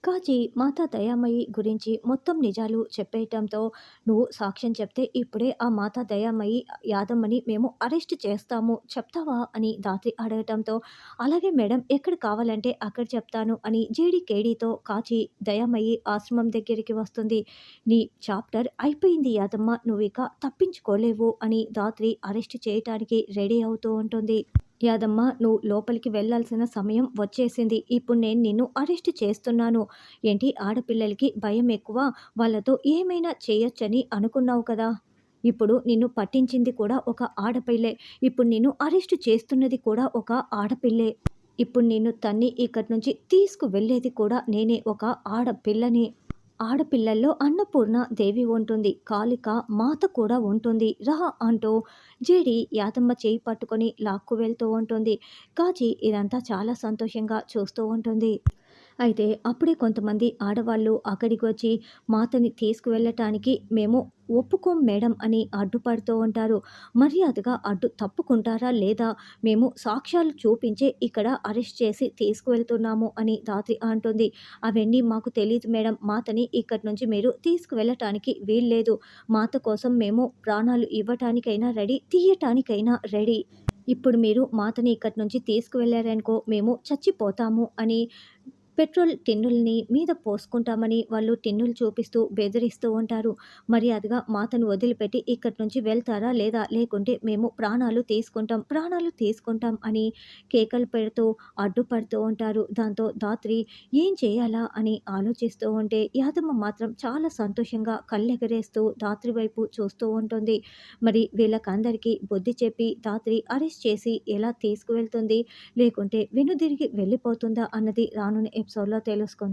కాజీ మాతా దయామయి గురించి మొత్తం నిజాలు చెప్పేయటంతో, "నువ్వు సాక్ష్యం చెప్తే ఇప్పుడే ఆ మాతా దయామయి యాదమ్మని మేము అరెస్ట్ చేస్తాము. చెప్తావా?" అని ధాత్రి అడగటంతో, "అలాగే మేడం, ఎక్కడ కావాలంటే అక్కడ చెప్తాను" అని జేడీ కేడీతో కాజీ దయామయి ఆశ్రమం దగ్గరికి వస్తుంది. "నీ చాప్టర్ అయిపోయింది యాదమ్మ, నువ్విక తప్పించుకోలేవు" అని ధాత్రి అరెస్ట్ చేయటానికి రెడీ అవుతూ ఉంటుంది. "యాదమ్మ, నువ్వు లోపలికి వెళ్ళాల్సిన సమయం వచ్చేసింది. ఇప్పుడు నేను నిన్ను అరెస్ట్ చేస్తున్నాను. ఏంటి, ఆడపిల్లలకి భయం ఎక్కువ, వాళ్ళతో ఏమైనా చేయొచ్చని అనుకున్నావు కదా! ఇప్పుడు నిన్ను పట్టించింది కూడా ఒక ఆడపిల్లే. ఇప్పుడు నిన్ను అరెస్ట్ చేస్తున్నది కూడా ఒక ఆడపిల్లే. ఇప్పుడు నిన్ను తన్ని ఇక్కడి నుంచి తీసుకువెళ్ళేది కూడా నేనే, ఒక ఆడపిల్లని. ఆడపిల్లల్లో అన్నపూర్ణ దేవి ఉంటుంది. కాళిక మాత కూడా ఉంటుంది. రా" అంటూ జేడి యాదమ్మ చేయి పట్టుకొని లాక్కు వెళ్తూ ఉంటుంది. కాజీ ఇదంతా చాలా సంతోషంగా చూస్తూ ఉంటుంది. అయితే అప్పుడే కొంతమంది ఆడవాళ్ళు అక్కడికి వచ్చి, "మాతని తీసుకువెళ్ళటానికి మేము ఒప్పుకోం మేడం" అని అడ్డుపడుతూ ఉంటారు. "మర్యాదగా అడ్డు తప్పుకుంటారా లేదా? మేము సాక్ష్యాలు చూపించే ఇక్కడ అరెస్ట్ చేసి తీసుకువెళ్తున్నాము" అని ధాత్రి అంటుంది. "అవన్నీ మాకు తెలీదు మేడం. మాతని ఇక్కడి నుంచి మీరు తీసుకువెళ్ళటానికి వీల్లేదు. మాత కోసం మేము ప్రాణాలు ఇవ్వటానికైనా రెడీ, తీయటానికైనా రెడీ. ఇప్పుడు మీరు మాతని ఇక్కడి నుంచి తీసుకువెళ్లారనుకో, మేము చచ్చిపోతాము" అని పెట్రోల్ టిన్నుల్ని మీద పోసుకుంటామని వాళ్ళు టిన్నులు చూపిస్తూ బెదిరిస్తూ ఉంటారు. "మర్యాదగా మాతను వదిలిపెట్టి ఇక్కడి నుంచి వెళ్తారా లేదా? లేకుంటే మేము ప్రాణాలు తీసుకుంటాం, ప్రాణాలు తీసుకుంటాం" అని కేకలు పెడుతూ అడ్డుపడుతూ ఉంటారు. దాంతో ధాత్రి ఏం చేయాలా అని ఆలోచిస్తూ ఉంటే, యాదమ్మ మాత్రం చాలా సంతోషంగా కళ్ళెగరేస్తూ ధాత్రి వైపు చూస్తూ ఉంటుంది. మరి వీళ్ళకందరికీ బుద్ధి చెప్పి ధాత్రి అరెస్ట్ చేసి ఎలా తీసుకువెళ్తుంది, లేకుంటే వెనుదిరిగి వెళ్ళిపోతుందా అన్నది రానున్న ఎపిసోడ్‌లో తెలుసుకుందాం.